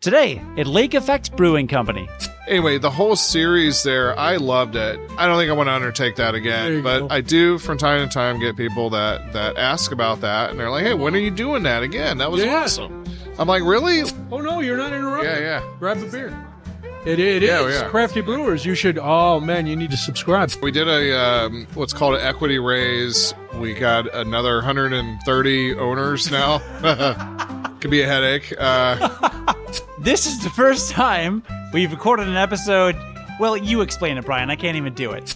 Today at Lake Effect Brewing Company. Anyway, the whole series there, I loved it. I don't think I want to undertake that again, but I do from time to time get people that ask about that, and they're like, hey, when are you doing that again? That was awesome. I'm like, really? Oh, no, you're not interrupting. Yeah. Grab a beer. It is. Crafty Brewers. You should, you need to subscribe. We did a what's called an equity raise. We got another 130 owners now. Could be a headache. This is the first time we've recorded an episode. Well, you explain it, Brian. I can't even do it.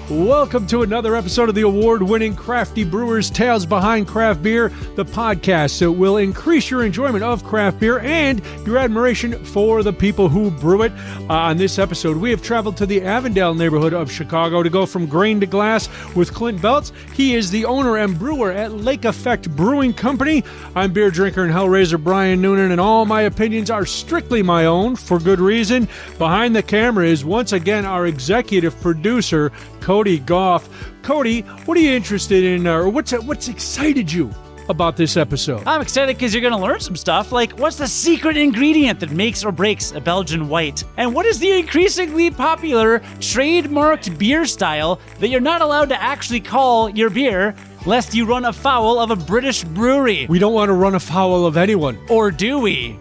Welcome to another episode of the award-winning Crafty Brewers Tales Behind Craft Beer, the podcast that will increase your enjoyment of craft beer and your admiration for the people who brew it. On this episode, we have traveled to the Avondale neighborhood of Chicago to go from grain to glass with Clint Beltz. He is the owner and brewer at Lake Effect Brewing Company. I'm beer drinker and hellraiser Brian Noonan, and all my opinions are strictly my own, for good reason. Behind the camera is once again our executive producer, Cody Goff. Cody, what are you interested in, or what's excited you about this episode? I'm excited because you're going to learn some stuff, like what's the secret ingredient that makes or breaks a Belgian White? And what is the increasingly popular trademarked beer style that you're not allowed to actually call your beer, lest you run afoul of a British brewery? We don't want to run afoul of anyone. Or do we?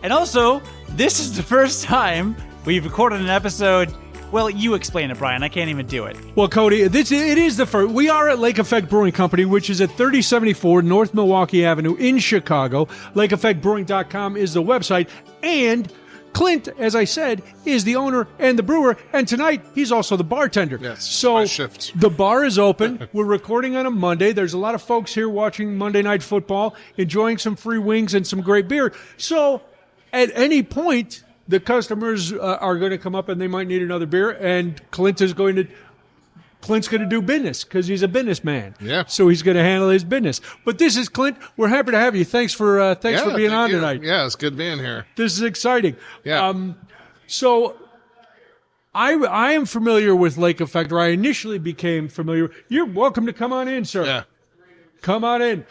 And also, this is the first time we've recorded an episode. Well, you explain it, Brian. I can't even do it. Well, Cody, it is the first. We are at Lake Effect Brewing Company, which is at 3074 North Milwaukee Avenue in Chicago. LakeEffectBrewing.com is the website. And Clint, as I said, is the owner and the brewer. And tonight, he's also the bartender. Yes, so my shift. The bar is open. We're recording on a Monday. There's a lot of folks here watching Monday Night Football, enjoying some free wings and some great beer. So at any point, the customers are going to come up and they might need another beer, and Clint's going to do business because he's a businessman. Yeah. So he's going to handle his business. But this is Clint. We're happy to have you. Thanks for being on tonight. Yeah, it's good being here. This is exciting. Yeah. So I am familiar with Lake Effect, or I initially became familiar. You're welcome to come on in, sir. Yeah. Come on in.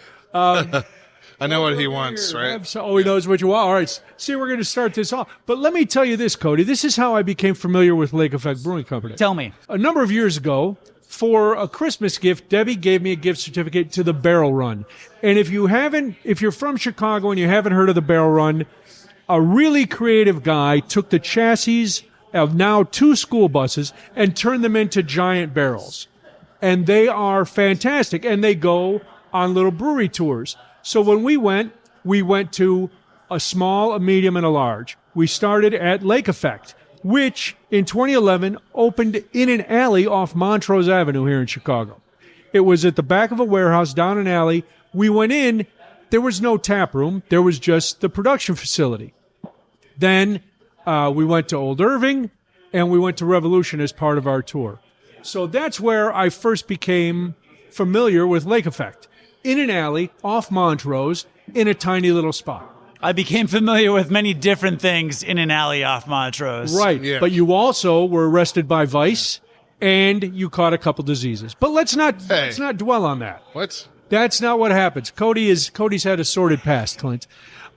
I know what he wants, right? He knows what you want. All right. See, we're going to start this off. But let me tell you this, Cody. This is how I became familiar with Lake Effect Brewing Company. Tell me. A number of years ago, for a Christmas gift, Debbie gave me a gift certificate to the Barrel Run. And if you're from Chicago and you haven't heard of the Barrel Run, a really creative guy took the chassis of now 2 school buses and turned them into giant barrels. And they are fantastic. And they go on little brewery tours. So when we went to a small, a medium, and a large. We started at Lake Effect, which in 2011 opened in an alley off Montrose Avenue here in Chicago. It was at the back of a warehouse down an alley. We went in. There was no tap room. There was just the production facility. Then we went to Old Irving, and we went to Revolution as part of our tour. So that's where I first became familiar with Lake Effect. In an alley, off Montrose, in a tiny little spot. I became familiar with many different things in an alley off Montrose. Right, yeah. But you also were arrested by Vice, and you caught a couple diseases. But let's not dwell on that. What? That's not what happens. Cody's had a sordid past, Clint.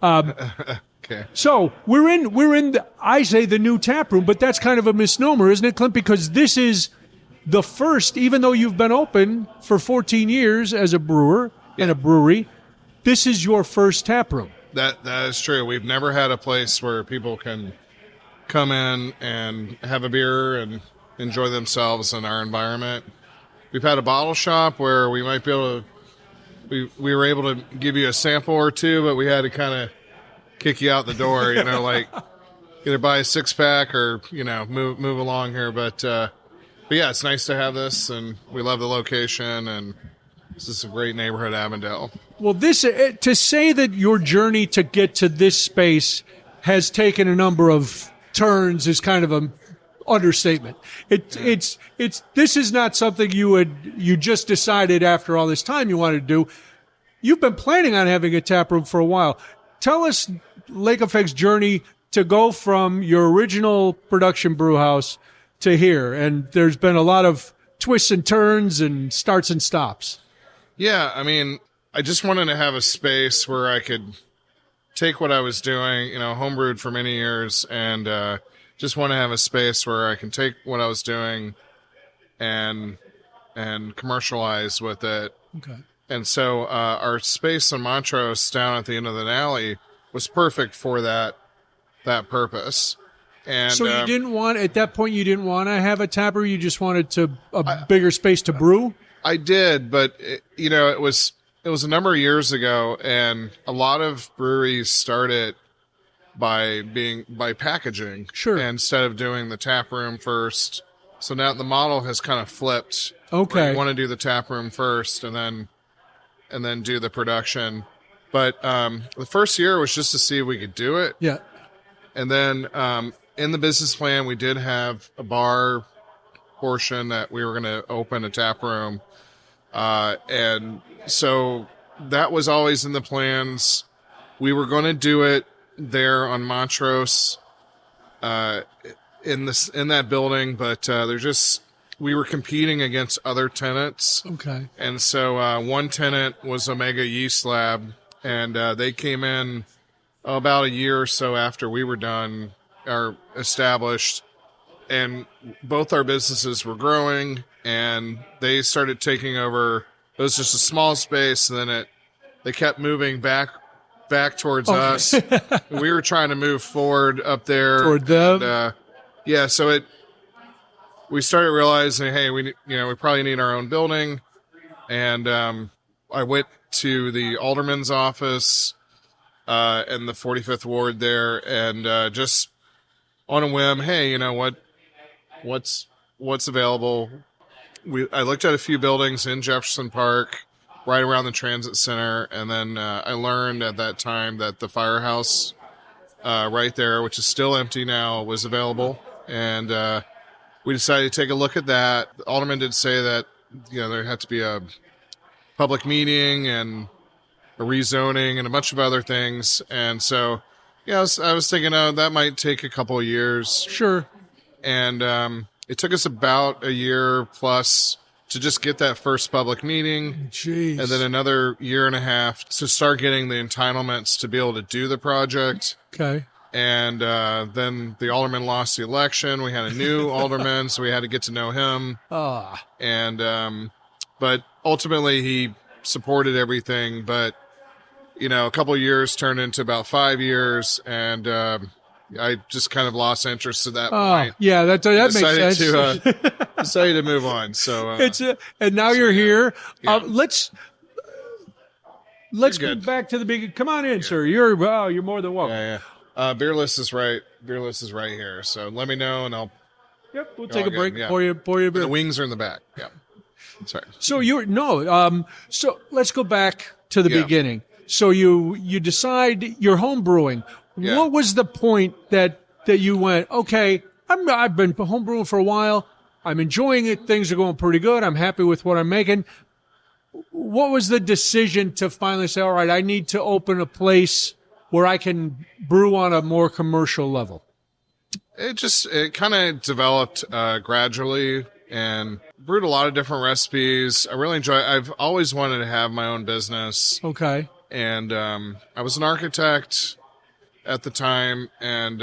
Okay. So we're in the new tap room, but that's kind of a misnomer, isn't it, Clint? Because this is the first, even though you've been open for 14 years as a brewer in a brewery, this is your first tap room. That is true. We've never had a place where people can come in and have a beer and enjoy themselves in our environment. We've had a bottle shop where we might be able to, we were able to give you a sample or two, but we had to kind of kick you out the door, like either buy a 6-pack or, move along here. But yeah, it's nice to have this, and we love the location, and this is a great neighborhood, Avondale. Well, to say that your journey to get to this space has taken a number of turns is kind of an understatement. This is not something you just decided after all this time you wanted to do. You've been planning on having a tap room for a while. Tell us Lake Effect's journey to go from your original production brew house to here. And there's been a lot of twists and turns and starts and stops. Yeah, I mean, I just wanted to have a space where I could take what I was doing, homebrewed for many years, and just want to have a space where I can take what I was doing and commercialize with it. Okay. And so our space in Montrose down at the end of the alley was perfect for that purpose. And so you didn't want, at that point, you didn't want to have a tap room? You just wanted a bigger space to brew? I did, but it was a number of years ago, and a lot of breweries started by packaging. Sure. Instead of doing the tap room first. So now the model has kind of flipped. Okay. You want to do the tap room first and then do the production. But the first year was just to see if we could do it. Yeah. And then in the business plan, we did have a bar portion that we were going to open a tap room. And so that was always in the plans. We were going to do it there on Montrose in that building, but we were competing against other tenants. Okay. And so one tenant was Omega Yeast Lab, and they came in about a year or so after we were done or established, and both our businesses were growing, and they started taking over. It was just a small space, and then they kept moving back towards us. We were trying to move forward up there toward them. And, so we started realizing, hey, we probably need our own building. And I went to the alderman's office in the 45th ward there, and just on a whim, hey, what's available? I looked at a few buildings in Jefferson Park, right around the transit center, and then I learned at that time that the firehouse right there, which is still empty now, was available, and we decided to take a look at that. The alderman did say that there had to be a public meeting and a rezoning and a bunch of other things, and so I was thinking, that might take a couple of years. Sure. And it took us about a year plus to just get that first public meeting. Jeez. And then another year and a half to start getting the entitlements to be able to do the project. Okay. And then the alderman lost the election. We had a new alderman, so we had to get to know him. And but ultimately he supported everything. But, a couple of years turned into about 5 years, and I just kind of lost interest at that point. Yeah, that makes sense. Decided to move on. So and now you're here. Yeah. Let's go back to the beginning. Come on in, sir. You're more than welcome. Yeah. Beer list is right. Beer list is right here. So let me know, and I'll. Yep, we'll take a break. Yeah. Pour you a beer. The wings are in the back. Yeah. Sorry. So so let's go back to the beginning. So you decide you're home brewing. Yeah. What was the point that you went, okay, I've been home brewing for a while. I'm enjoying it. Things are going pretty good. I'm happy with what I'm making. What was the decision to finally say, all right, I need to open a place where I can brew on a more commercial level? It kind of developed gradually, and brewed a lot of different recipes. I really I've always wanted to have my own business. Okay. And I was an architect at the time, and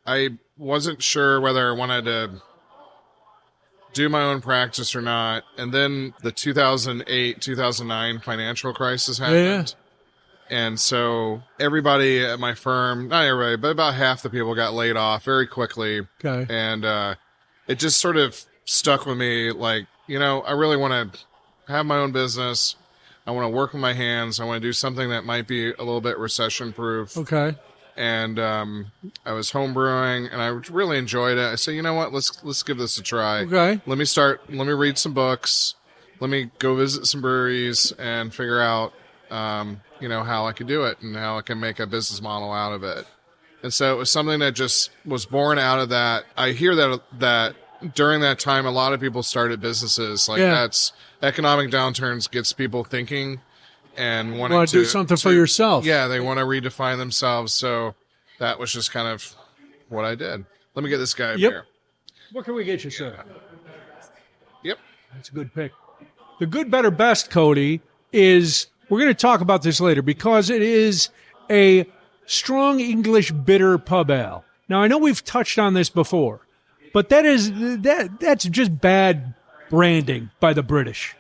I wasn't sure whether I wanted to do my own practice or not. And then the 2008-2009 financial crisis happened. Yeah. And so everybody at my firm, not everybody, but about half the people got laid off very quickly. Okay. And it just sort of stuck with me, like, I really want to have my own business. I want to work with my hands. I want to do something that might be a little bit recession proof. Okay. And I was home brewing, and I really enjoyed it. I said, you know what? Let's give this a try. Okay. Let me read some books. Let me go visit some breweries and figure out, how I could do it and how I can make a business model out of it. And so it was something that just was born out of that. I hear that during that time, a lot of people started businesses. That's economic downturns gets people thinking and wanting to do something for yourself. Yeah, they want to redefine themselves. So that was just kind of what I did. Let me get this guy up here. What can we get you, sir? Yep. That's a good pick. The good, better, best, Cody, is we're going to talk about this later because it is a strong English bitter pub ale. Now, I know we've touched on this before, but that's just bad branding by the British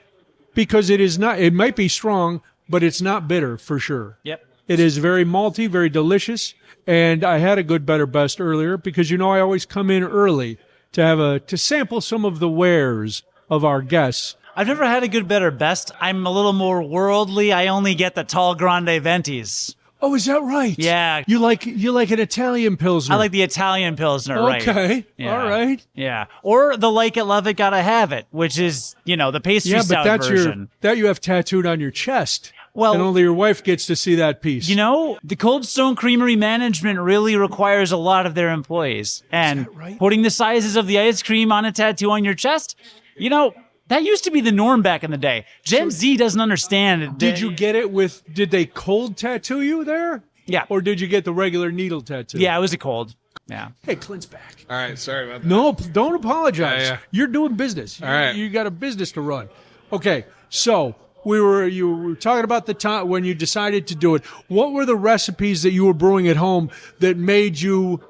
because it might be strong, but it's not bitter for sure. Yep. It is very malty, very delicious, and I had a good, better, best earlier because I always come in early to sample some of the wares of our guests. I've never had a good, better, best. I'm a little more worldly. I only get the tall grande ventis. Oh, is that right? Yeah. You like an Italian Pilsner. I like the Italian Pilsner, right? Okay. Yeah. All right. Yeah. Or the like it, love it, gotta have it, which is, the pastry stout version. That you have tattooed on your chest. Well, and only your wife gets to see that piece. The Cold Stone Creamery management really requires a lot of their employees. And right? Putting the sizes of the ice cream on a tattoo on your chest, that used to be the norm back in the day. Gen Z doesn't understand. Did you get it did they cold tattoo you there? Yeah. Or did you get the regular needle tattoo? Yeah, it was a cold. Yeah. Hey, Clint's back. All right, sorry about that. No, don't apologize. Yeah. You're doing business. All right. You got a business to run. Okay, so you were talking about the time when you decided to do it. What were the recipes that you were brewing at home that you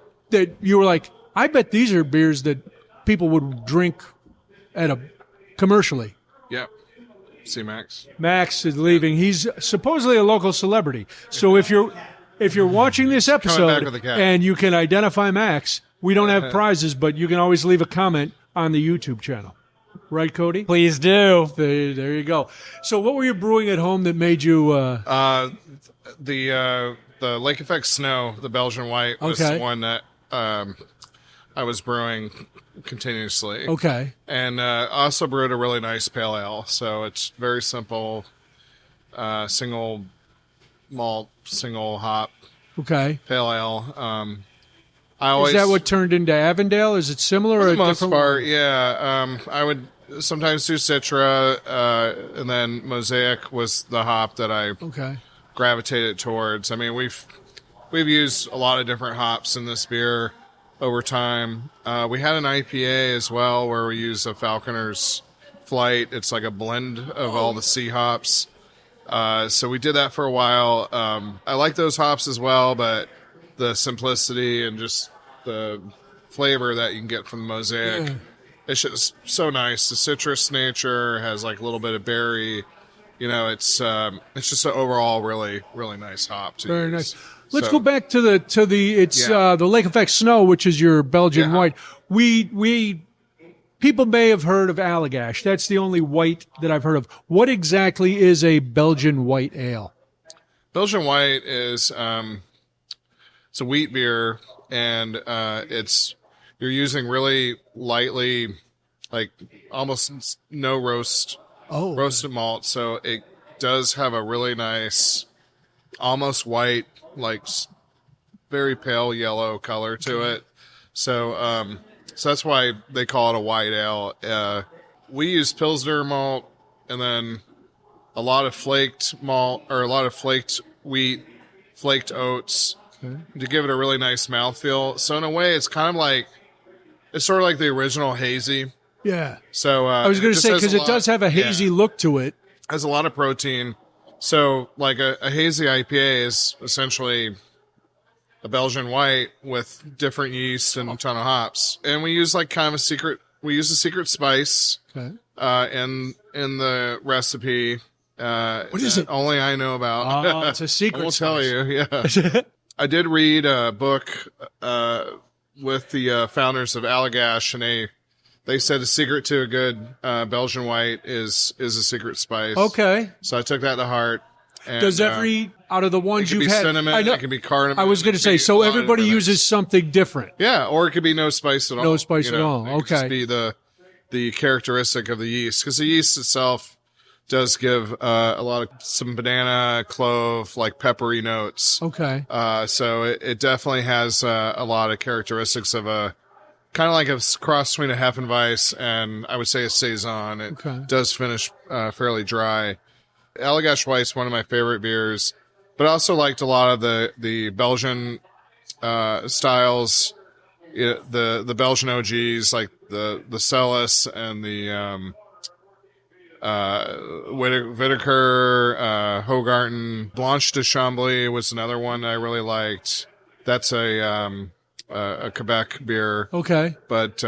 were like, I bet these are beers that people would drink commercially? Yep. See Max. Max is leaving. He's supposedly a local celebrity. So if you're watching this episode and you can identify Max, we don't have prizes, but you can always leave a comment on the YouTube channel. Right, Cody? Please do. There you go. So what were you brewing at home that made you... The Lake Effect Snow, the Belgian White, was one that I was brewing continuously. Okay. And also brewed a really nice pale ale. So it's very simple, single malt, single hop pale ale. Is that what turned into Avondale? Is it similar? For the most part, yeah. I would sometimes do Citra, and then Mosaic was the hop that I gravitated towards. I mean, we've used a lot of different hops in this beer over time. We had an IPA as well where we use a Falconer's Flight. It's like a blend of all the C hops. So we did that for a while. I like those hops as well, but the simplicity and just the flavor that you can get from the Mosaic, it's just so nice. The citrus nature has like a little bit of berry. It's just an overall really, really nice hop to Very use. nice. Let's go back to the Lake Effect Snow, which is your Belgian white. People may have heard of Allagash. That's the only white that I've heard of. What exactly is a Belgian white ale? Belgian white is it's a wheat beer, and you're using really lightly, like almost no roasted malt. So it does have a really nice, almost white, like very pale yellow color to it. So that's why they call it a white ale. We use Pilsner malt and then a lot of flaked malt or a lot of flaked wheat, flaked oats to give it a really nice mouthfeel. So in a way, it's sort of like the original hazy. Yeah. So I was going to say, because it does have a hazy look to it. Has a lot of protein. So like a hazy IPA is essentially a Belgian white with different yeast and a ton of hops. And we use we use a secret spice in the recipe. What is it? Only I know about. Oh, it's a secret I won't spice. tell you, yeah. I did read a book with the founders of Allagash, and they said the secret to a good Belgian white is a secret spice. Okay. So I took that to heart. And, does out of the ones you've had, cinnamon, I know, it can be cardamom. I was going to say, so everybody uses something different. Yeah, or it could be no spice at all. No spice at all. It could just be the characteristic of the yeast, because the yeast itself does give some banana, clove, like peppery notes. Okay. So it definitely has a lot of characteristics of a kind of like a cross between a Hefeweizen and I would say a Saison. It does finish fairly dry. Allagash White's one of my favorite beers, but I also liked a lot of the Belgian styles, the Belgian OGs like the Celis and the Whitaker, Hogarten. Blanche de Chambly was another one I really liked. That's a Quebec beer. Okay. But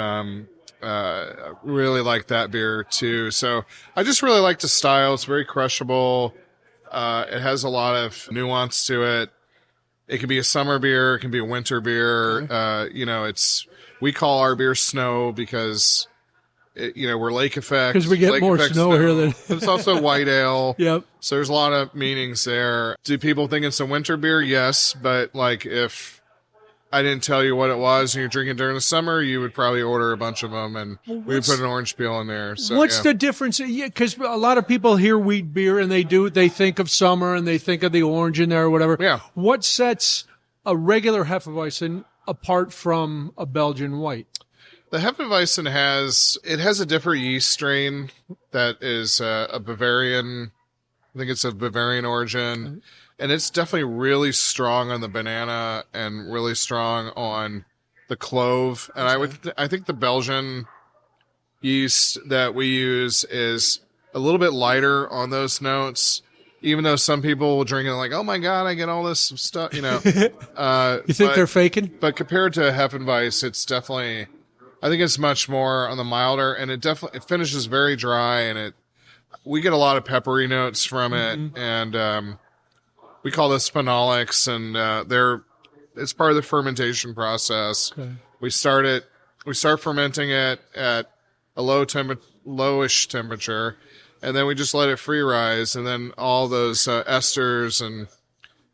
really like that beer too. So I just really like the style. It's very crushable. It has a lot of nuance to it. It can be a summer beer. It can be a winter beer. We call our beer snow because we're lake effect. Because we get more snow here than. It's also white ale. Yep. So there's a lot of meanings there. Do people think it's a winter beer? Yes. But like if I didn't tell you what it was and you're drinking during the summer, you would probably order a bunch of them and we would put an orange peel in there. So, what's the difference? Because a lot of people hear wheat beer and they think of summer and they think of the orange in there or whatever. Yeah. What sets a regular Hefeweizen apart from a Belgian white? The Hefeweizen has a different yeast strain that is a Bavarian. I think it's of Bavarian origin. And it's definitely really strong on the banana and really strong on the clove. And I think the Belgian yeast that we use is a little bit lighter on those notes. Even though some people will drink it like, oh my God, I get all this stuff, You think they're faking? But compared to Hefeweizen, it's definitely, I think it's much more on the milder, and it finishes very dry, and we get a lot of peppery notes from it, and we call this phenolics, and it's part of the fermentation process. Okay. We start fermenting it at a lowish temperature, and then we just let it free rise, and then all those esters and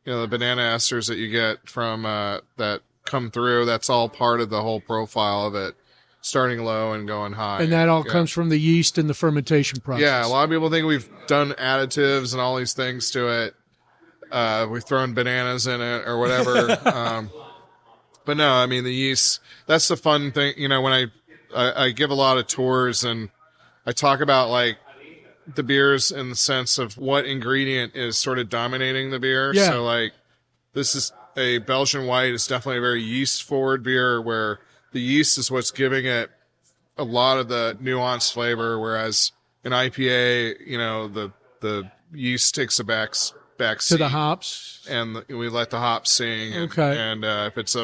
the banana esters that you get from that come through, that's all part of the whole profile of it, starting low and going high. And that all comes from the yeast and the fermentation process. Yeah, a lot of people think we've done additives and all these things to it. We've thrown bananas in it or whatever. But no, I mean, the yeast, that's the fun thing. When I give a lot of tours and I talk about like the beers in the sense of what ingredient is sort of dominating the beer. Yeah. So like this is a Belgian white. It's definitely a very yeast forward beer where the yeast is what's giving it a lot of the nuanced flavor. Whereas an IPA, the yeast takes a back to the hops, and we let the hops sing. Okay. And if it's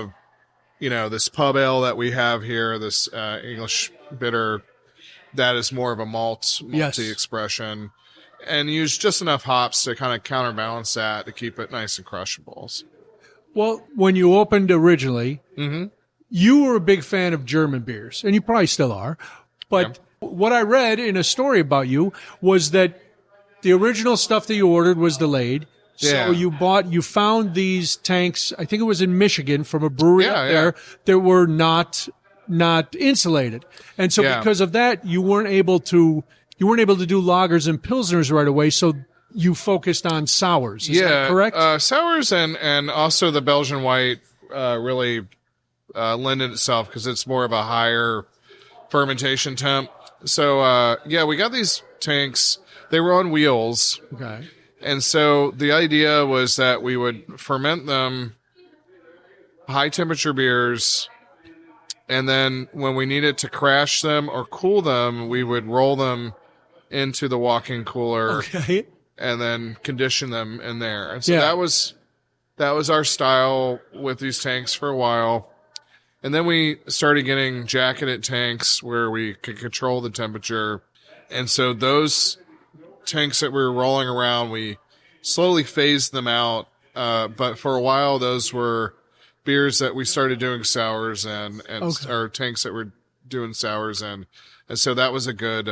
this pub ale that we have here, this English bitter, that is more of a malty expression, and use just enough hops to kind of counterbalance that to keep it nice and crushable. Well, when you opened originally, you were a big fan of German beers, and you probably still are. But what I read in a story about you was that the original stuff that you ordered was delayed. Yeah. So you found these tanks, I think it was in Michigan, from a brewery up there that were not insulated. And so because of that, you weren't able to do lagers and pilsners right away. So you focused on sours. Is that correct? Sours and also the Belgian white really lended itself because it's more of a higher fermentation temp. So we got these tanks. They were on wheels. Okay. And so the idea was that we would ferment them, high temperature beers, and then when we needed to crash them or cool them, we would roll them into the walk-in cooler and then condition them in there. And so that was our style with these tanks for a while. And then we started getting jacketed tanks where we could control the temperature. And so those tanks that we were rolling around, we slowly phased them out. But for a while, those were beers that we started doing sours and or tanks that were doing sours and so that was a good,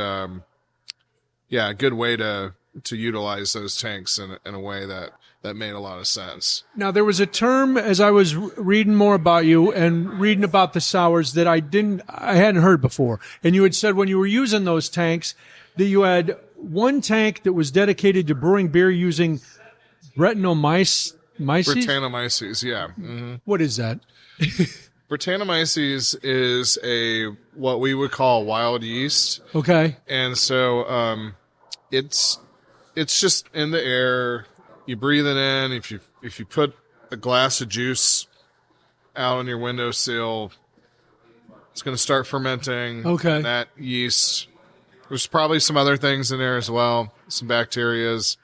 good way to utilize those tanks in a way that made a lot of sense. Now, there was a term as I was reading more about you and reading about the sours that I hadn't heard before. And you had said when you were using those tanks that you had one tank that was dedicated to brewing beer using Brettanomyces. Brettanomyces, yeah. Mm-hmm. What is that? Brettanomyces is what we would call wild yeast. Okay. And so it's just in the air. You breathe it in. If you put a glass of juice out on your windowsill, it's going to start fermenting. Okay. And that yeast There's probably some other things in there as well, some bacterias.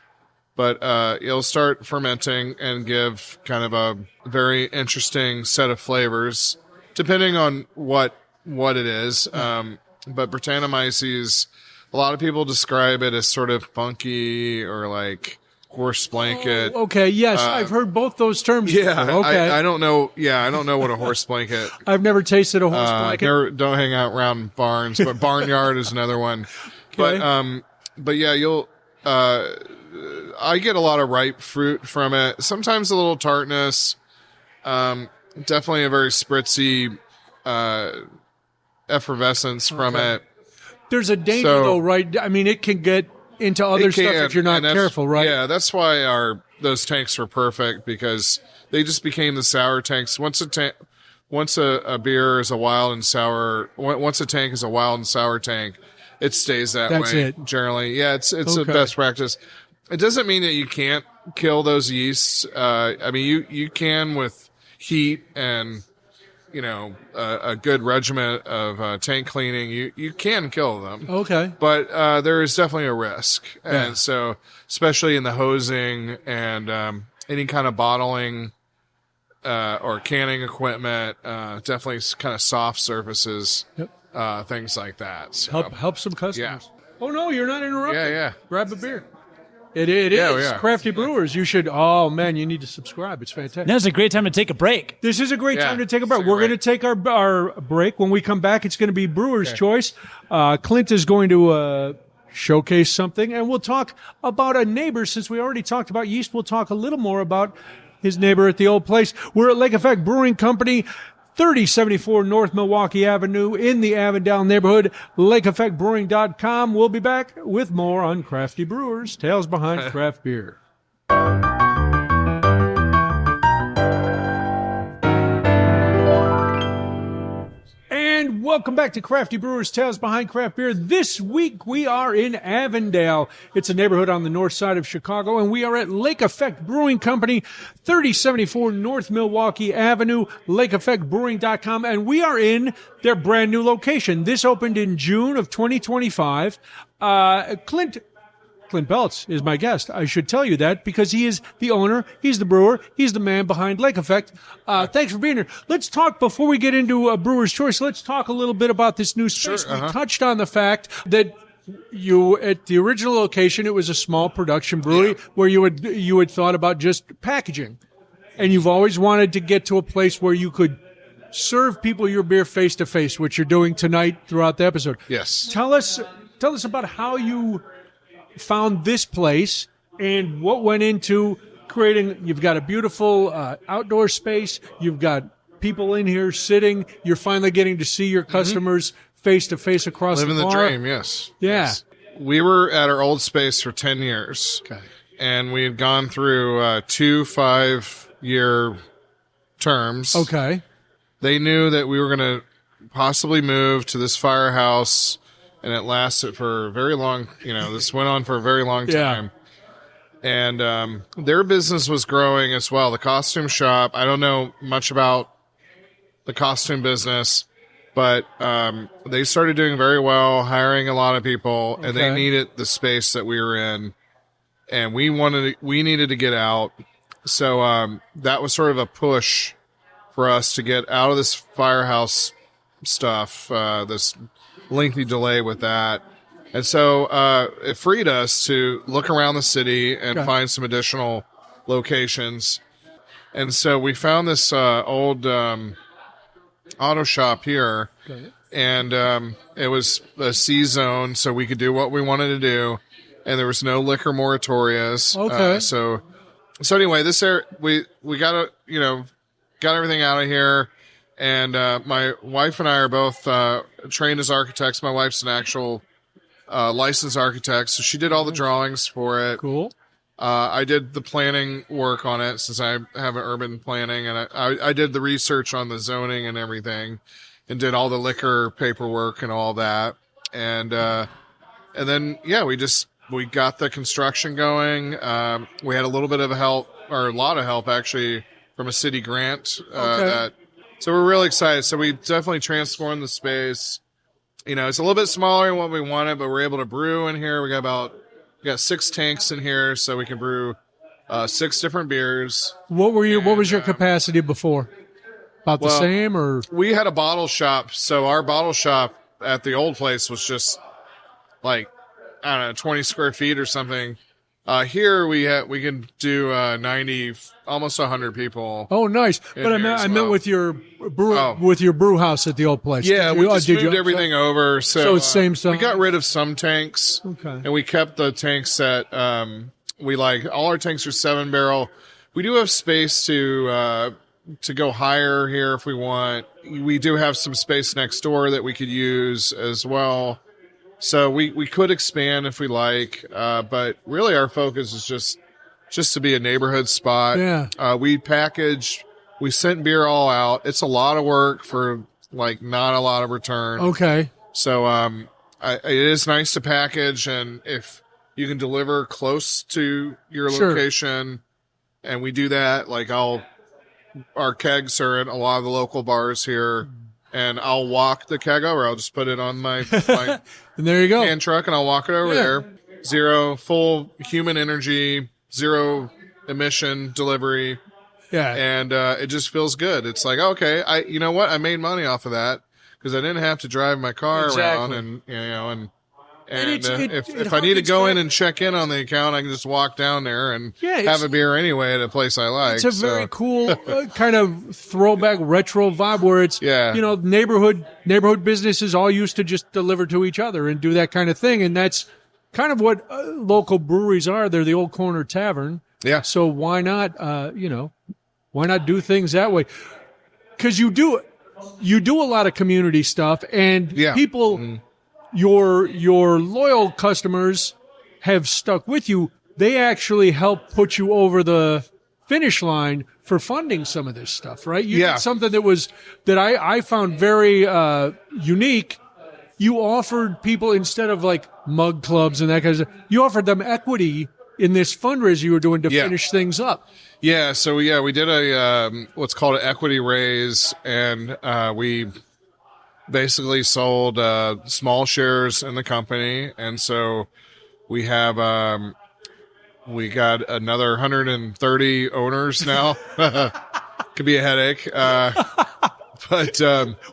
But it'll start fermenting and give kind of a very interesting set of flavors, depending on what it is. But Brettanomyces, a lot of people describe it as sort of funky or like horse blanket. Oh, okay, yes, I've heard both those terms. Yeah, before. Okay. I don't know. Yeah, I don't know what a horse blanket. I've never tasted a horse blanket. Don't hang out around barns, but barnyard is another one. Okay. But yeah, I get a lot of ripe fruit from it. Sometimes a little tartness. Definitely a very spritzy effervescence from it. There's a danger though, right? I mean, it can get into other stuff if you're not careful, right? Yeah, that's why those tanks were perfect, because they just became the sour tanks. Once a beer is a wild and sour, once a tank is a wild and sour tank, it stays that way. That's it. Generally. Yeah, it's a best practice. It doesn't mean that you can't kill those yeasts. I mean, you can with heat and, a good regimen of tank cleaning, you can kill them. Okay. But there is definitely a risk. Yeah. And so, especially in the hosing and any kind of bottling or canning equipment, definitely kind of soft surfaces, things like that. So, help some customers. Yeah. Oh, no, you're not interrupting. Yeah. Grab a beer. It is. Yeah. Crafty Brewers. You should, you need to subscribe. It's fantastic. Now's a great time to take a break. This is a great time to take a break. We're going to take our break. When we come back, it's going to be Brewer's Choice. Clint is going to showcase something, and we'll talk about a neighbor. Since we already talked about yeast, we'll talk a little more about his neighbor at the old place. We're at Lake Effect Brewing Company, 3074 North Milwaukee Avenue in the Avondale neighborhood, lakeeffectbrewing.com. We'll be back with more on Crafty Brewers, Tales Behind Craft Beer. And welcome back to Crafty Brewers, Tales Behind Craft Beer. This week we are in Avondale. It's a neighborhood on the north side of Chicago, and we are at Lake Effect Brewing Company, 3074 North Milwaukee Avenue, lakeeffectbrewing.com, and we are in their brand new location. This opened in June of 2025. Clint Belts is my guest. I should tell you that because he is the owner, he's the brewer, he's the man behind Lake Effect. Thanks for being here. Let's talk, before we get into Brewer's Choice, let's talk a little bit about this new space. Sure, We touched on the fact that you, at the original location, it was a small production brewery where you had thought about just packaging. And you've always wanted to get to a place where you could serve people your beer face to face, which you're doing tonight throughout the episode. Yes. Tell us about how you found this place and what went into creating. You've got a beautiful outdoor space. You've got people in here sitting. You're finally getting to see your customers face to face across Living the bar. the dream, yes. Yeah. Yes. We were at our old space for 10 years. Okay. And we had gone through 2 5-year terms. Okay. They knew that we were going to possibly move to this firehouse, and it lasted for a very long, this went on for a very long time. And their business was growing as well. The costume shop, I don't know much about the costume business, but they started doing very well, hiring a lot of people, and they needed the space that we were in, and we needed to get out. So that was sort of a push for us to get out of this firehouse stuff, this lengthy delay with that. And so it freed us to look around the city and find some additional locations. And so we found this old auto shop here, and it was a C zone, so we could do what we wanted to do, and there was no liquor moratorias. Okay. So anyway, this area, we got everything out of here. And my wife and I are both trained as architects. My wife's an actual licensed architect, so she did all the drawings for it. Cool. I did the planning work on it since I have an urban planning, and I did the research on the zoning and everything, and did all the liquor paperwork and all that. And then we got the construction going. We had a little bit of help, or a lot of help actually, from a city grant. So we're really excited. So we definitely transformed the space, it's a little bit smaller than what we wanted, but we're able to brew in here. We got 6 tanks in here, so we can brew 6 different beers. What was your capacity before? About the same, or? We had a bottle shop, so our bottle shop at the old place was just like, I don't know, 20 square feet or something. Here we can do 90, almost 100 people. Oh, nice! But I meant with your brew house at the old place. Yeah, we just moved everything over. So it's same stuff. We got rid of some tanks, and we kept the tanks that we like. All our tanks are 7-barrel. We do have space to go higher here if we want. We do have some space next door that we could use as well. So we could expand if we like, but really our focus is just to be a neighborhood spot. Yeah. We sent beer all out. It's a lot of work for like not a lot of return. Okay. So it is nice to package, and if you can deliver close to your location, and we do that, like our kegs are in a lot of the local bars here. And I'll walk the keg over. I'll just put it on my and there you go. hand truck, and I'll walk it over there. Zero full human energy, 0 emission delivery. Yeah, and it just feels good. It's like, okay, you know what? I made money off of that because I didn't have to drive my car around, and if I need to go in and check in on the account, I can just walk down there and have a beer anyway at a place I like. It's a very cool kind of throwback retro vibe where it's, neighborhood businesses all used to just deliver to each other and do that kind of thing. And that's kind of what local breweries are. They're the old corner tavern. Yeah. So why not, why not do things that way? Because you do a lot of community stuff, and people... Your loyal customers have stuck with you. They actually help put you over the finish line for funding some of this stuff, right? You did something that I found very unique. You offered people, instead of like mug clubs and that kind of stuff, you offered them equity in this fundraiser you were doing to finish things up. Yeah, so we did a what's called an equity raise, and we basically sold small shares in the company, and so we have we got another 130 owners now. Could be a headache, but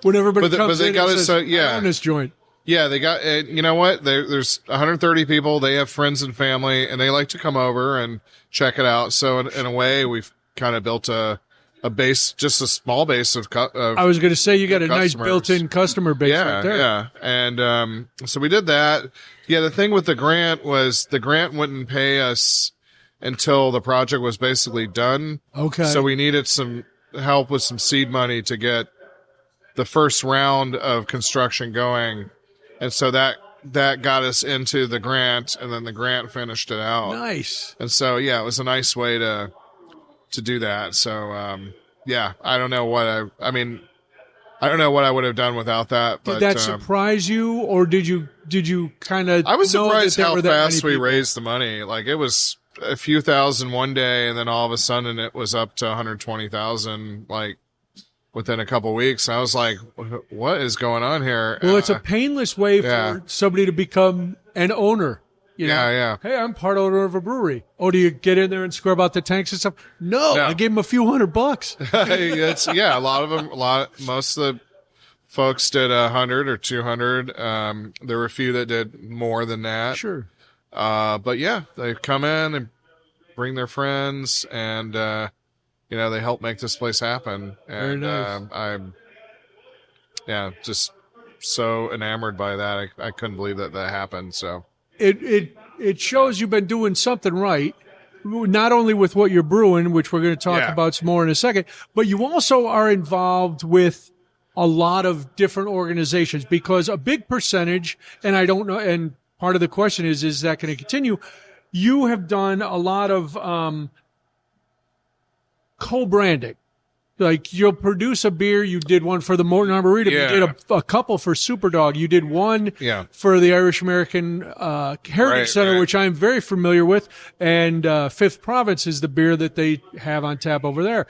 when everybody comes they in got and it. says, So on this joint. Yeah, they got. You know what? There's 130 people. They have friends and family, and they like to come over and check it out. So in a way, we've kind of built a base, just a small base of I was going to say, you got a customers. nice built-in customer base right there. Yeah. And so we did that. Yeah, the thing with the grant was the grant wouldn't pay us until the project was basically done. Okay. So we needed some help with some seed money to get the first round of construction going. And so that got us into the grant, and then the grant finished it out. Nice. And so, it was a nice way to do that. So, I don't know what I don't know what I would have done without that. But, did that surprise you, or did you kind of? I was surprised how fast we people? raised the money. Like, it was a few thousand one day, and then all of a sudden it was up to 120,000, like within a couple of weeks. I was like, what is going on here? Well, it's a painless way for somebody to become an owner. You know? Yeah. Hey, I'm part owner of a brewery. Oh, do you get in there and scrub out the tanks and stuff? No. I gave them a few $100. A lot of them, most of the folks did 100 or 200. There were a few that did more than that. Sure. But they come in and bring their friends, and, they help make this place happen. And, very nice. I'm, just so enamored by that. I couldn't believe that happened. So. It shows you've been doing something right, not only with what you're brewing, which we're going to talk about some more in a second, but you also are involved with a lot of different organizations, because a big percentage, and I don't know, and part of the question is that going to continue? You have done a lot of co-branding. Like, you'll produce a beer. You did one for the Morton Arboretum. Yeah. You did a couple for Superdog. You did one for the Irish American Heritage Center, which I'm very familiar with. And Fifth Province is the beer that they have on tap over there.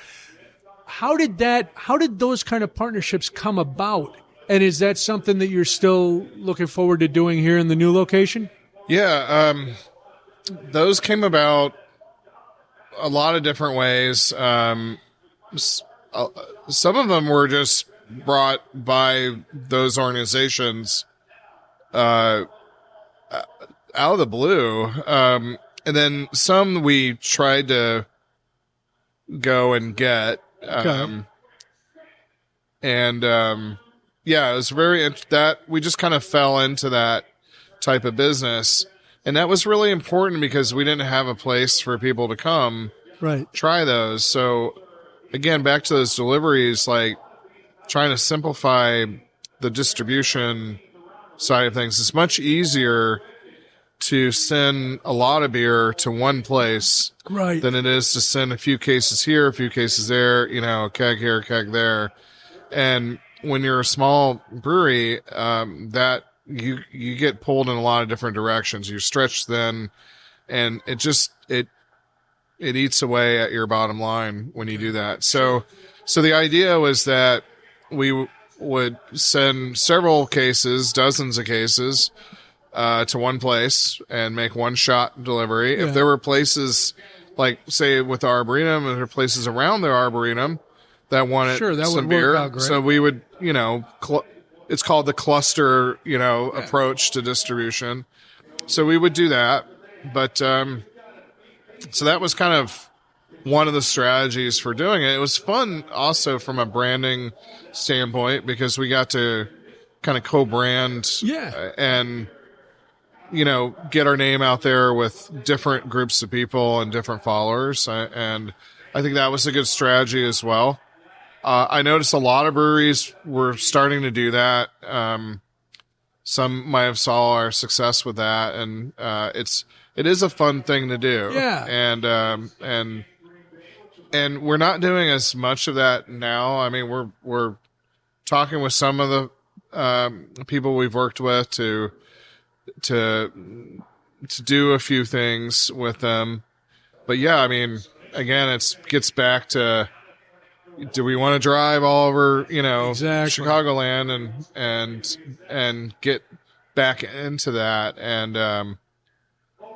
How did those kind of partnerships come about? And is that something that you're still looking forward to doing here in the new location? Yeah, those came about a lot of different ways. Some of them were just brought by those organizations out of the blue. And then some we tried to go and get. Yeah, it was that we just kind of fell into that type of business. And that was really important because we didn't have a place for people to come try those. So again, back to those deliveries, like trying to simplify the distribution side of things. It's much easier to send a lot of beer to one place than it is to send a few cases here, a few cases there, a keg here, a keg there. And when you're a small brewery, that you get pulled in a lot of different directions. You're stretched thin, and it eats away at your bottom line when you do that. So the idea was that we would send several cases, dozens of cases, to one place and make one shot delivery. Yeah. If there were places like, say, with the Arboretum, and there are places around the Arboretum that wanted some beer, so we would, it's called the cluster, approach to distribution. So we would do that. But, so that was kind of one of the strategies for doing it. It was fun also from a branding standpoint because we got to kind of co-brand and, get our name out there with different groups of people and different followers. And I think that was a good strategy as well. I noticed a lot of breweries were starting to do that. Some might have saw our success with that, and it is a fun thing to do. Yeah. And we're not doing as much of that now. I mean, we're talking with some of the people we've worked with to do a few things with them. But yeah, I mean, again, it gets back to, do we want to drive all over, Chicagoland and get back into that? And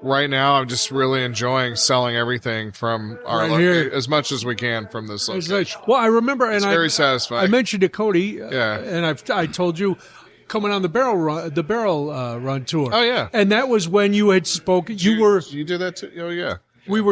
right now, I'm just really enjoying selling everything from our location as much as we can from this location. Well, I remember, and it's very satisfying. I mentioned to Cody, and I told you, coming on the barrel run tour. Oh yeah, and that was when you had spoken. You did that too. Oh yeah. You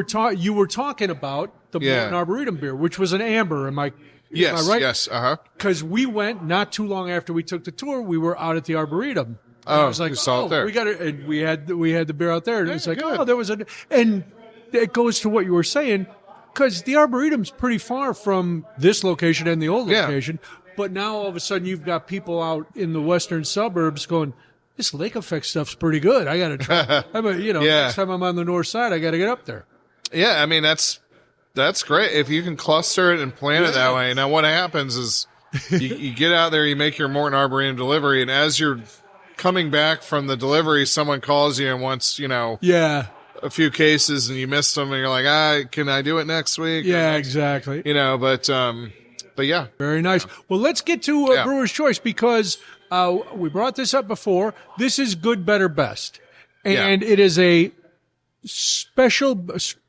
were talking about the Morton Arboretum beer, which was an amber. Am I right? Yes. Because we went not too long after we took the tour. We were out at the Arboretum. Oh, I was like, saw it there. We got it, and we had the beer out there. And it's like, good. There was and it goes to what you were saying, because the Arboretum's pretty far from this location and the old location. But now all of a sudden you've got people out in the western suburbs going, this lake effect stuff's pretty good. I got to try. Next time I'm on the north side, I got to get up there. Yeah, I mean, that's great. If you can cluster it and plan it that way. Now what happens is you get out there, you make your Morton Arboretum delivery, and as you're coming back from the delivery, someone calls you and wants, a few cases, and you missed them, and you're like, can I do it next week? Yeah, exactly. But yeah. Very nice. Well, let's get to Brewer's Choice, because we brought this up before. This is good, better, best. And it is a special,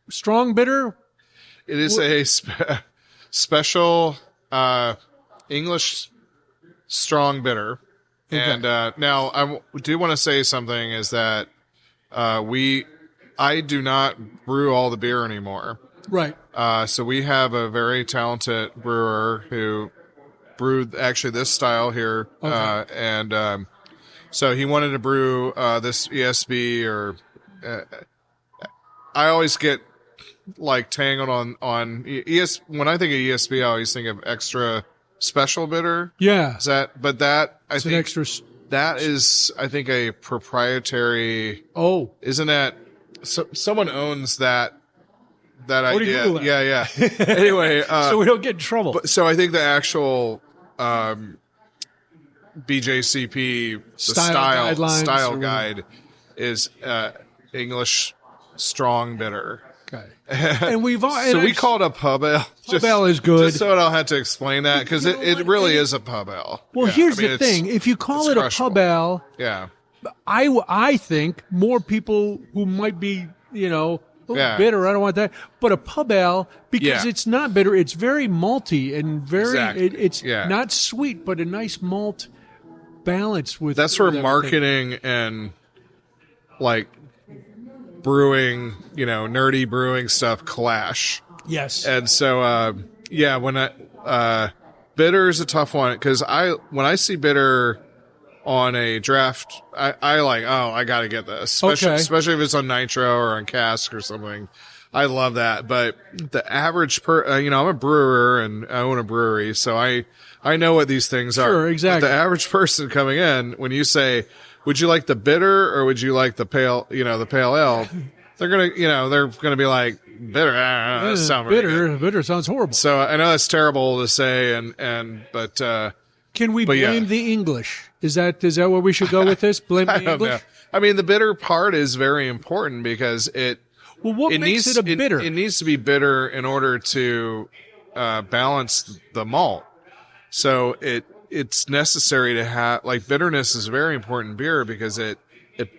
strong bitter. It is a special English strong bitter. Okay. And now I do want to say something is that I do not brew all the beer anymore. Right. So we have a very talented brewer who brewed actually this style here. Okay. And so he wanted to brew this ESB, or I always get like tangled on ES. When I think of ESB, I always think of extra special bitter. Yeah. I think extra. That is, I think, a proprietary. Oh. Isn't that? Someone owns that idea. What do you Google Yeah. Anyway. So we don't get in trouble. So I think the actual BJCP style guide is English strong bitter. Okay. And we call it a pub ale. Pub ale is good. Just so I don't have to explain that, because it really is a pub ale. Well, Yeah, here's I mean, the thing. If you call it a pub crushable. ale, Yeah. I think more people who might be, bitter, I don't want that, but a pub ale, because it's not bitter, it's very malty and very, it's not sweet, but a nice malt balance with. That's where with marketing and like brewing, nerdy brewing stuff clash. Yes. And so, when bitter is a tough one, because when I see bitter on a draft, I got to get this, especially if it's on nitro or on cask or something. I love that. But the average I'm a brewer and I own a brewery, so I know what these things are. Sure, exactly. But the average person coming in, when you say, would you like the bitter or would you like the pale ale? They're gonna be like, bitter. That sounds bitter. Bitter sounds horrible. So I know that's terrible to say, but can we blame the English? Is that where we should go with this? Blame the English? Know. I mean, the bitter part is very important because what makes it a bitter? It needs to be bitter in order to balance the malt. So it's necessary to have, like, bitterness is very important in beer because it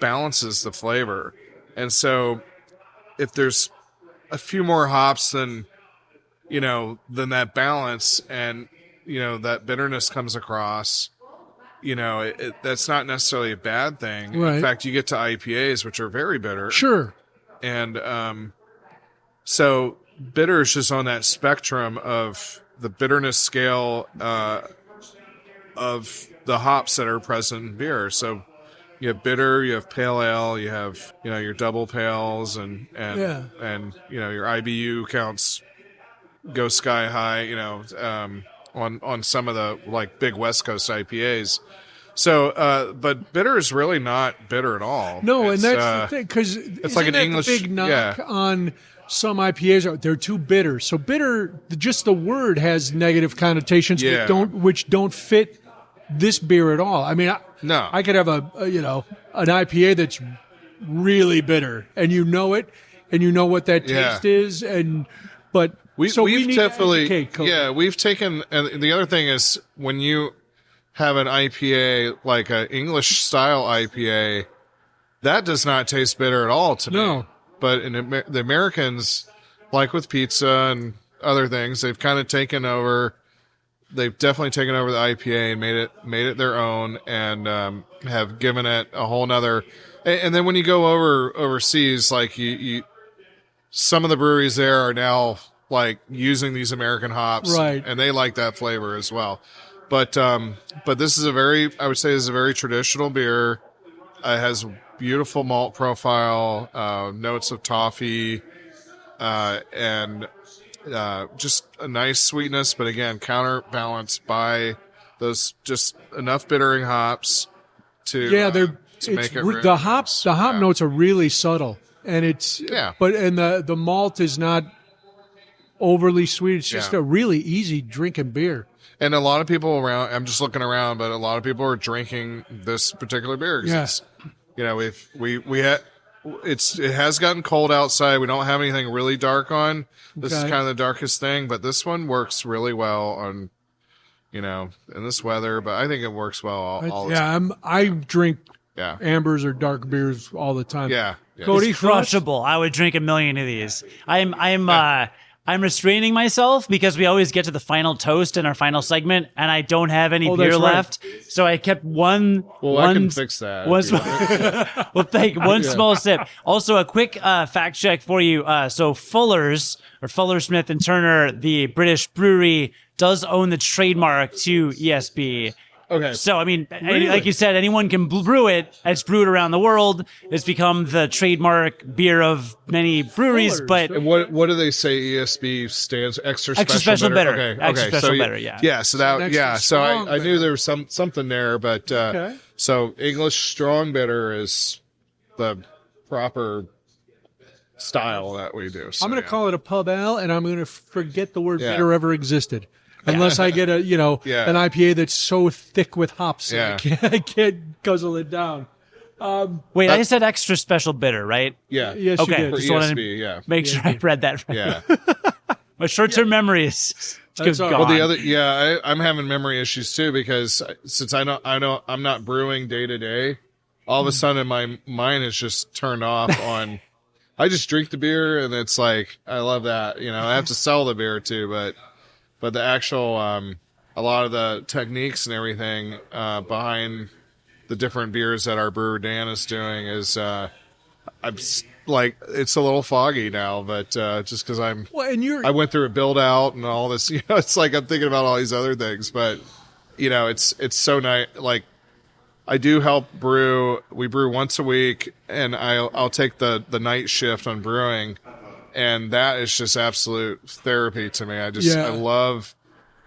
balances the flavor. And so if there's a few more hops than that balance, and that bitterness comes across, that's not necessarily a bad thing. Right. In fact, you get to IPAs, which are very bitter. Sure. And so bitter is just on that spectrum of the bitterness scale of the hops that are present in beer. So you have bitter, you have pale ale, you have your double pales, and your IBU counts go sky high. On some of the like big West Coast IPAs. So, but bitter is really not bitter at all. No, and that's the thing, because it's like an English big knock on some IPAs. They're too bitter. So bitter, just the word has negative connotations which don't fit this beer at all. I mean, I could have an IPA that's really bitter, and you know it, and you know what that taste is, but. We've taken, and the other thing is when you have an IPA, like an English style IPA, that does not taste bitter at all to me. But the Americans, like with pizza and other things, they've kind of taken over. They've definitely taken over the IPA and made it their own, and have given it a whole nother. And then when you go overseas, like you some of the breweries there are now like using these American hops, right? And they like that flavor as well. But this is I would say this is a very traditional beer. It has beautiful malt profile, notes of toffee, and just a nice sweetness. But again, counterbalanced by those just enough bittering hops to make it really the hop notes are really subtle, and the malt is not overly sweet. It's just a really easy drinking beer. And a lot of people around, I'm just looking around, but a lot of people are drinking this particular beer. Yes. It has gotten cold outside. We don't have anything really dark on. This is kind of the darkest thing, but this one works really well on, in this weather, but I think it works well all the time. I drink ambers or dark beers all the time. Yeah. Cody, it's crushable. I would drink a million of these. I'm restraining myself because we always get to the final toast in our final segment, and I don't have any beer left. So I kept one. I can fix that. One small sip. Also, a quick fact check for you. So Fuller's, or Fuller Smith and Turner, the British brewery, does own the trademark to ESB. Okay. So, I mean, like you said, anyone can brew it. It's brewed around the world. It's become the trademark beer of many breweries. Fullers. But and what do they say ESB stands? Extra special bitter. Okay. Extra special bitter. Yeah. Yeah. So So I knew there was something there, but so English strong bitter is the proper style that we do. So, I'm going to call it a pub ale, and I'm going to forget the word bitter ever existed. Unless I get an IPA that's so thick with hops, I can't guzzle it down. Wait, I said extra special bitter, right? Yeah. Yes, okay. you did. Just wanted to make sure I read that right. Yeah. My short-term memory is That's all gone. right. Well, I'm having memory issues too because since I'm not brewing day to day, all of a sudden my mind is just turned off on. I just drink the beer and it's like I love that. I have to sell the beer too, but the actual a lot of the techniques and everything behind the different beers that our brewer Dan is doing is like it's a little foggy now, but just because I went through a build out and all this, it's like I'm thinking about all these other things, but it's so nice. Like I do help brew. We brew once a week, and I'll take the night shift on brewing, and that is just absolute therapy to me. I love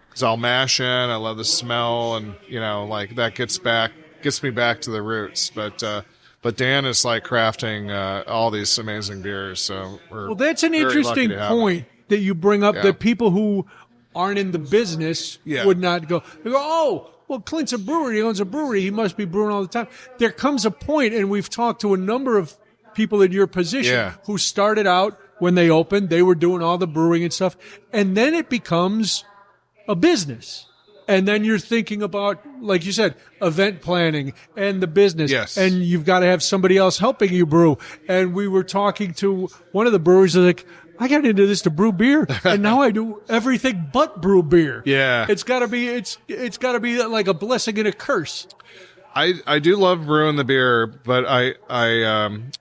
because I'll mash in. I love the smell, and like that gets me back to the roots. But Dan is like crafting all these amazing beers. So that's an interesting point that you bring up. That people who aren't in the business would not go. They go, oh, well, Clint's a brewer. He owns a brewery. He must be brewing all the time. There comes a point, and we've talked to a number of people in your position who started out when they opened. They were doing all the brewing and stuff, and then it becomes a business. And then you're thinking about, like you said, event planning and the business. Yes. And you've got to have somebody else helping you brew. And we were talking to one of the brewers, like, I got into this to brew beer, and now I do everything but brew beer. Yeah. It's gotta be like a blessing and a curse. I do love brewing the beer, but I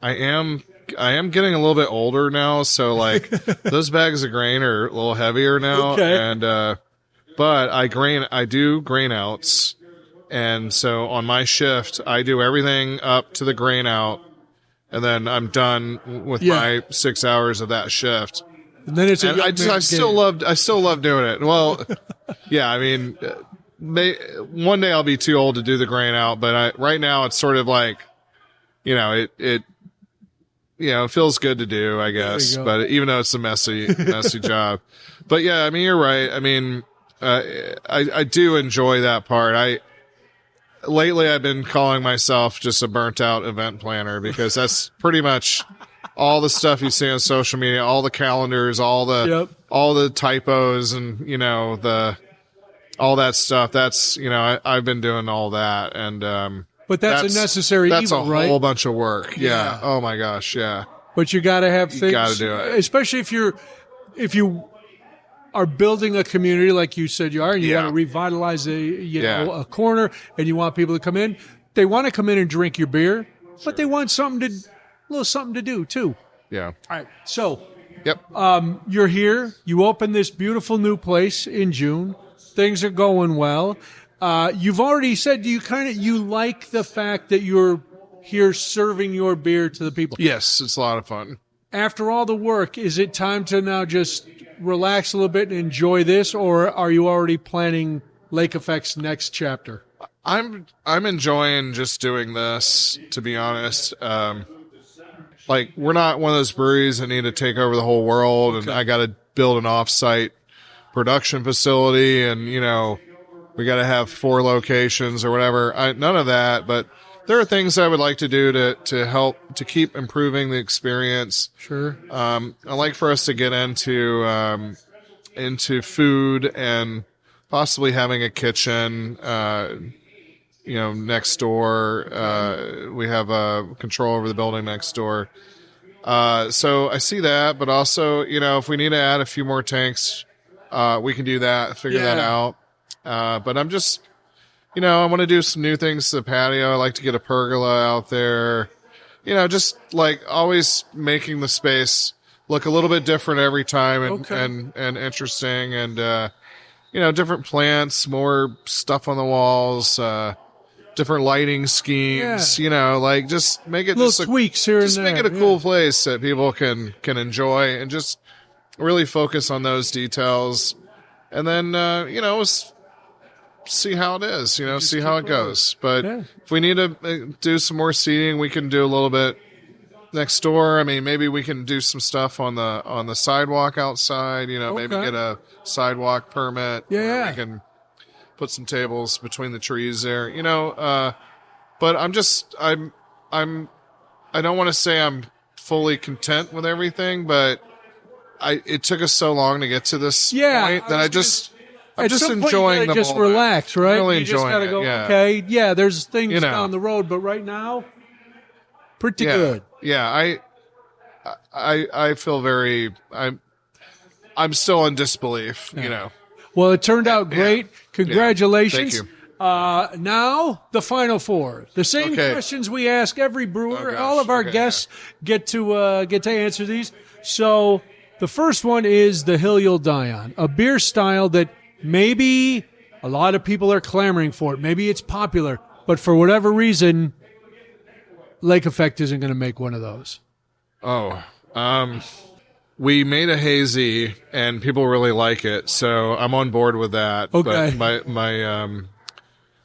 am getting a little bit older now, so like those bags of grain are a little heavier now. Okay. And but I do grain outs, and so on my shift I do everything up to the grain out, and then I'm done with my 6 hours of that shift. And then it's I still love doing it. Well, yeah, I mean, one day I'll be too old to do the grain out, but right now it's sort of like, it feels good to do, I guess. But even though it's a messy job, but yeah, I mean, you're right. I mean, I do enjoy that part. Lately I've been calling myself just a burnt out event planner because that's pretty much all the stuff you see on social media, all the calendars, all the typos and, all that stuff. That's, I've been doing all that. And, but that's a necessary evil, That's a right? whole bunch of work. Yeah. Oh my gosh. Yeah. But you got to have things. You got to do it. Especially if you are building a community like you said you are, and you want to revitalize a corner, and you want people to come in. They want to come in and drink your beer, but they want a little something to do too. Yeah. All right. So, Yep. You're here. You opened this beautiful new place in June. Things are going well. You've already said you like the fact that you're here serving your beer to the people. Yes, it's a lot of fun. After all the work, is it time to now just relax a little bit and enjoy this, or are you already planning Lake Effect's next chapter? I'm enjoying just doing this, to be honest. Like, we're not one of those breweries that need to take over the whole world, and I got to build an off-site production facility, and we got to have 4 locations or whatever. None of that, but there are things I would like to do to help to keep improving the experience. Sure. I like for us to get into food and possibly having a kitchen, next door. We have control over the building next door. So I see that, but also, if we need to add a few more tanks, we can do that, figure that out. But I'm just, I want to do some new things to the patio. I like to get a pergola out there, just like always making the space look a little bit different every time and interesting and, different plants, more stuff on the walls, different lighting schemes, like just make it little tweaks here and there. Just make it a cool place that people can enjoy and just really focus on those details. And then, see how it is, see how it goes. But if we need to do some more seating, we can do a little bit next door. I mean, maybe we can do some stuff on the sidewalk outside, maybe get a sidewalk permit. Yeah. We can put some tables between the trees there, but I don't want to say I'm fully content with everything, but it took us so long to get to this point that I'm just enjoying the just moment. relax, right? Really you just enjoying gotta go, it. okay, yeah, there's things down the road, but right now, pretty good. Yeah, I feel very. I'm still in disbelief. Well, it turned out great. Congratulations. Thank you. Now, the final four. The same questions we ask every brewer. All of our guests get to answer these. So the first one is the Hill You'll Die On, a beer style that maybe a lot of people are clamoring for it. Maybe it's popular, but for whatever reason, Lake Effect isn't going to make one of those. We made a hazy, and people really like it, so I'm on board with that. Okay. But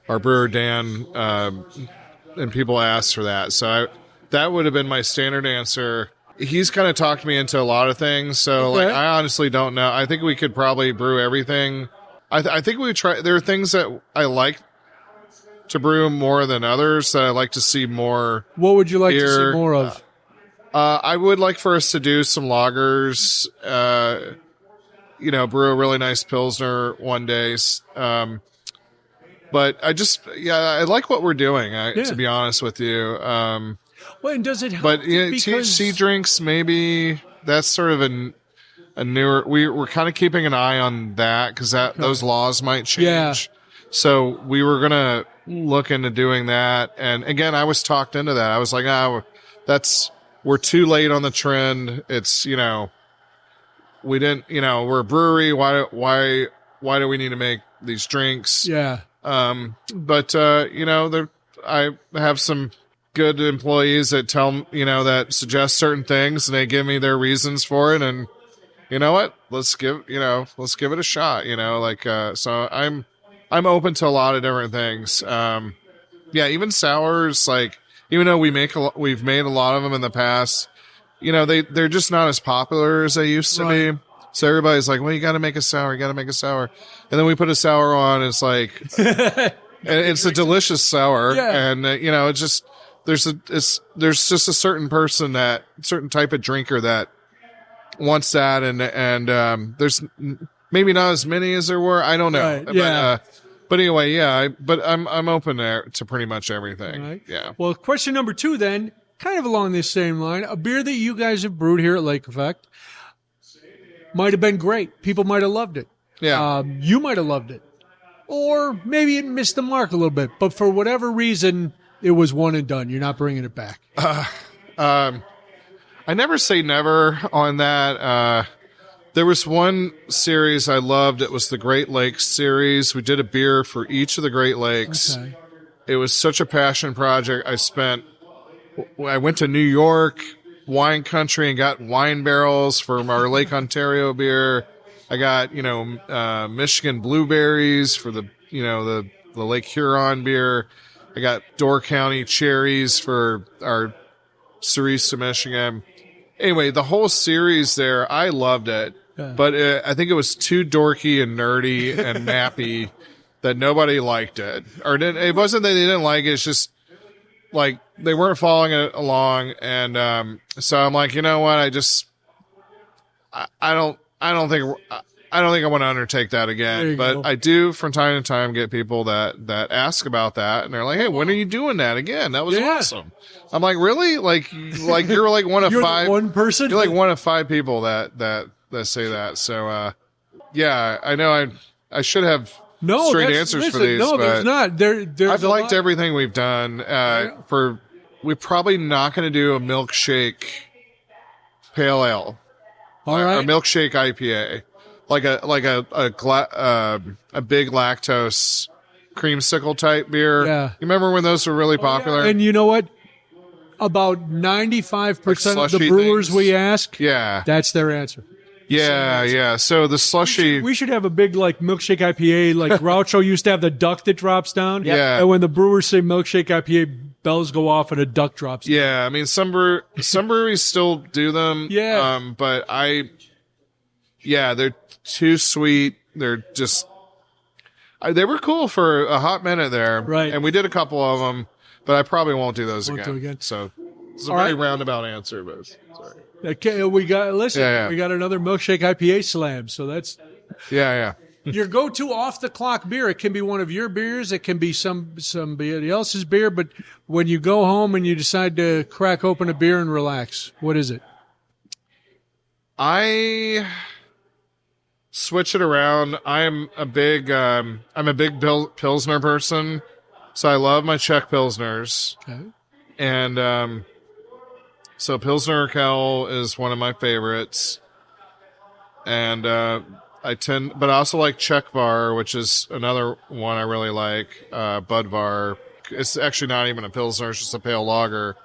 our brewer Dan, and people asked for that, so that would have been my standard answer. He's kind of talked me into a lot of things, so I honestly don't know. I think we could probably brew everything. I think we try. There are things that I like to brew more than others that I like to see more. What would you like to see more of? I would like for us to do some lagers, brew a really nice Pilsner one day. But I like what we're doing, to be honest with you. Well, and does it help? But THC drinks, maybe that's sort of a newer, we're kind of keeping an eye on that because those laws might change. Yeah. So we were going to look into doing that. And again, I was talked into that. I was like, we're too late on the trend. It's, we didn't, we're a brewery. Why do we need to make these drinks? Yeah. But I have some good employees that that suggest certain things and they give me their reasons for it. And you know what? Let's give it a shot, so I'm open to a lot of different things. Even sours, even though we've made a lot of them in the past, they're just not as popular as they used to be. So everybody's like, well, you got to make a sour. And then we put a sour on. It's like, and it's a delicious sour. Yeah. And, it's just, there's just a certain type of drinker that wants that. And there's maybe not as many as there were. I don't know. Right. Yeah. But anyway, but I'm open to pretty much everything. Right. Yeah. Well, question number 2 then, kind of along this same line, a beer that you guys have brewed here at Lake Effect might have been great. People might have loved it. Yeah. You might have loved it. Or maybe it missed the mark a little bit, but for whatever reason, it was one and done. You're not bringing it back. I never say never on that. There was one series I loved. It was the Great Lakes series. We did a beer for each of the Great Lakes. Okay. It was such a passion project. I went to New York wine country and got wine barrels from our Lake Ontario beer. I got, Michigan blueberries for the Lake Huron beer. I got Door County cherries for our Cerise to Michigan. Anyway, the whole series there, I loved it. Yeah. But I think it was too dorky and nerdy and nappy that nobody liked it. It wasn't that they didn't like it. It's just like they weren't following it along. And so I'm like, you know what? I don't think I want to undertake that again. But I do from time to time get people that ask about that, and they're like, "Hey, when are you doing that again? That was awesome." I'm like, "Really? Like you're like one of five one person? You're like one of 5 people that say that." So I know I should have straight answers for these. No, but there's not. There's I've liked everything we've done. We're probably not going to do a milkshake pale ale. All right. Or milkshake IPA, like a big lactose creamsicle type beer. Yeah. You remember when those were really popular? Yeah. And you know what? About 95% of the brewers we ask, that's their answer. Yeah. So the slushy. We should have a big milkshake IPA, like Groucho used to have the duck that drops down. Yeah. And when the brewers say milkshake IPA, bells go off and a duck drops down. Yeah, I mean some breweries still do them. Yeah. But they're too sweet. They're just they were cool for a hot minute there. Right. And we did a couple of them, but I probably won't do those again. Do again. So it's a very roundabout answer, but sorry. Okay, we got listen. Yeah. We got another milkshake IPA slam. So that's Yeah. your go-to off-the-clock beer. It can be one of your beers. It can be somebody else's beer. But when you go home and you decide to crack open a beer and relax, what is it? I switch it around. I'm a big Pilsner person, so I love my Czech Pilsners. Okay. And so Pilsner Urquell is one of my favorites. And but I also like Czech Var, which is another one I really like. Budvar. It's actually not even a Pilsner, it's just a pale lager.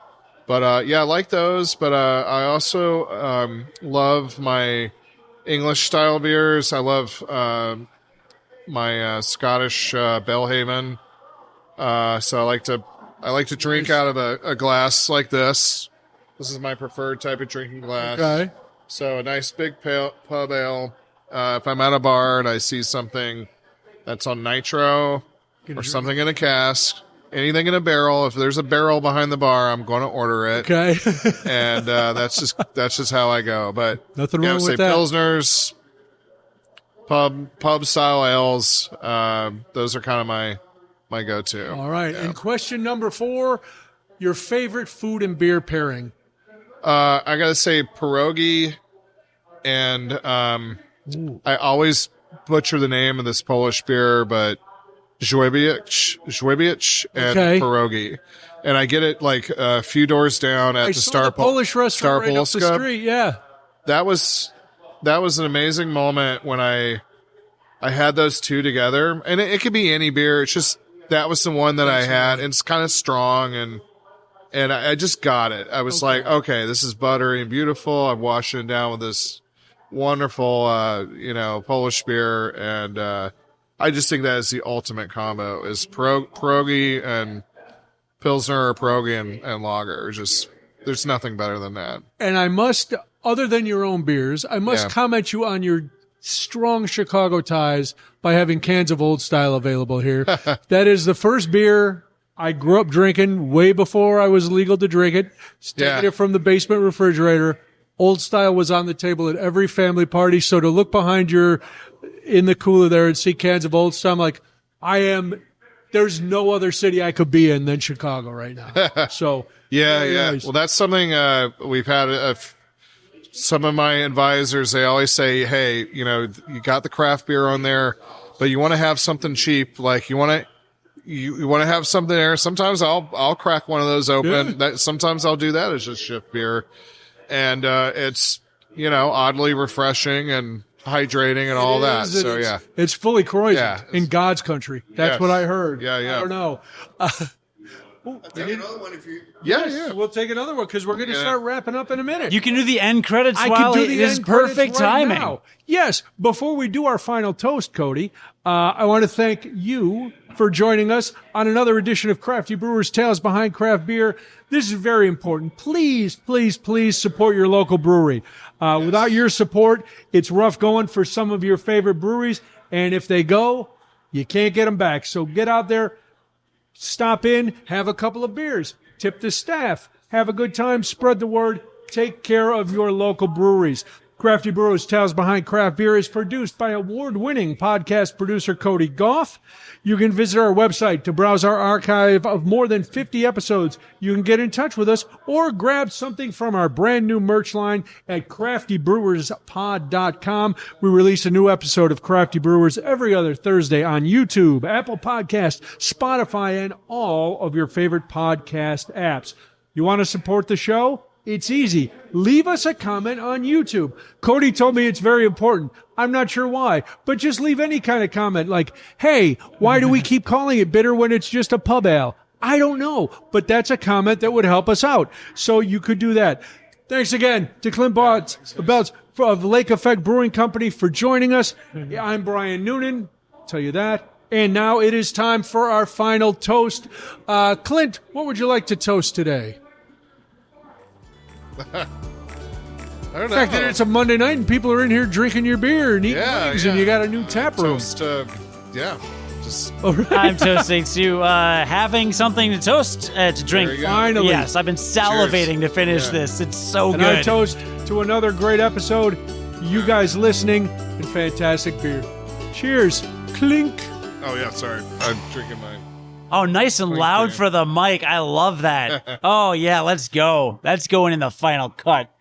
But I like those. But I also love my English style beers. I love my Scottish Belhaven. So I like to drink out of a glass like this. This is my preferred type of drinking glass. Okay. So a nice big pub ale. If I'm at a bar and I see something that's on nitro or something in a cask, anything in a barrel, if there's a barrel behind the bar, I'm going to order it. Okay. And that's just how I go. But Nothing wrong with say that. Pilsners, pub style ales. Those are kind of my go-to. All right. And question number 4, your favorite food and beer pairing. I gotta say pierogi, and I always butcher the name of this Polish beer, but Żwibiec and pierogi, and I get it like a few doors down at the Polish restaurant right up the Polska. street. Yeah, that was an amazing moment when I had those two together, and it could be any beer. It's just that was the one that I had, and it's kind of strong and I just got it. I was like, okay, this is buttery and beautiful. I'm washing it down with this wonderful, Polish beer. And I just think that is the ultimate combo is pierogi and Pilsner or pierogi and lager. There's nothing better than that. And I must, other than your own beers, I must comment you on your strong Chicago ties by having cans of Old Style available here. That is the first beer I grew up drinking way before I was legal to drink it. Taking it from the basement refrigerator. Old Style was on the table at every family party. So to look behind in the cooler there and see cans of Old Style, I'm like, there's no other city I could be in than Chicago right now. So yeah. Nice. Well, that's something we've had. Some of my advisors, they always say, hey, you got the craft beer on there, but you want to have something cheap. Like you want to have something there. Sometimes I'll crack one of those open. Sometimes I'll do that as just shift beer. And, it's, oddly refreshing and hydrating and all that. So yeah. It's fully Kreuzer in God's country. That's what I heard. Yeah. I don't know. Take another one if you. We'll take another one because we're going to start wrapping up in a minute. You can do the end credits I while can do it the is end credits perfect right timing. now. Yes. Before we do our final toast, Cody, I want to thank you for joining us on another edition of Crafty Brewers Tales Behind Craft Beer. This is very important. Please, please, please support your local brewery. Without your support, it's rough going for some of your favorite breweries. And if they go, you can't get them back. So get out there. Stop in, have a couple of beers, tip the staff, have a good time, spread the word, take care of your local breweries. Crafty Brewers Tales Behind Craft Beer is produced by award-winning podcast producer Cody Goff. You can visit our website to browse our archive of more than 50 episodes. You can get in touch with us or grab something from our brand new merch line at craftybrewerspod.com. We release a new episode of Crafty Brewers every other Thursday on YouTube, Apple Podcasts, Spotify, and all of your favorite podcast apps. You want to support the show? It's easy. Leave us a comment on YouTube. Cody told me it's very important. I'm not sure why, but just leave any kind of comment like, hey, why do we keep calling it bitter when it's just a pub ale? I don't know, but that's a comment that would help us out. So you could do that. Thanks again to Clint Belts of Lake Effect Brewing Company for joining us. I'm Brian Noonan. I'll tell you that. And now it is time for our final toast. Clint, what would you like to toast today? I don't know. The fact that it's a Monday night and people are in here drinking your beer and eating wings and you got a new tap room. Toast, just I'm toasting to having something to toast, to drink. There you go. Finally. Yes, I've been salivating to finish this. It's so And good. I toast to to another great episode. You guys listening and fantastic beer. Cheers. Clink. Oh, yeah, sorry. I'm drinking mine. Oh, nice and loud you. for the mic. I love that. Oh, yeah, let's go. That's going in the final cut.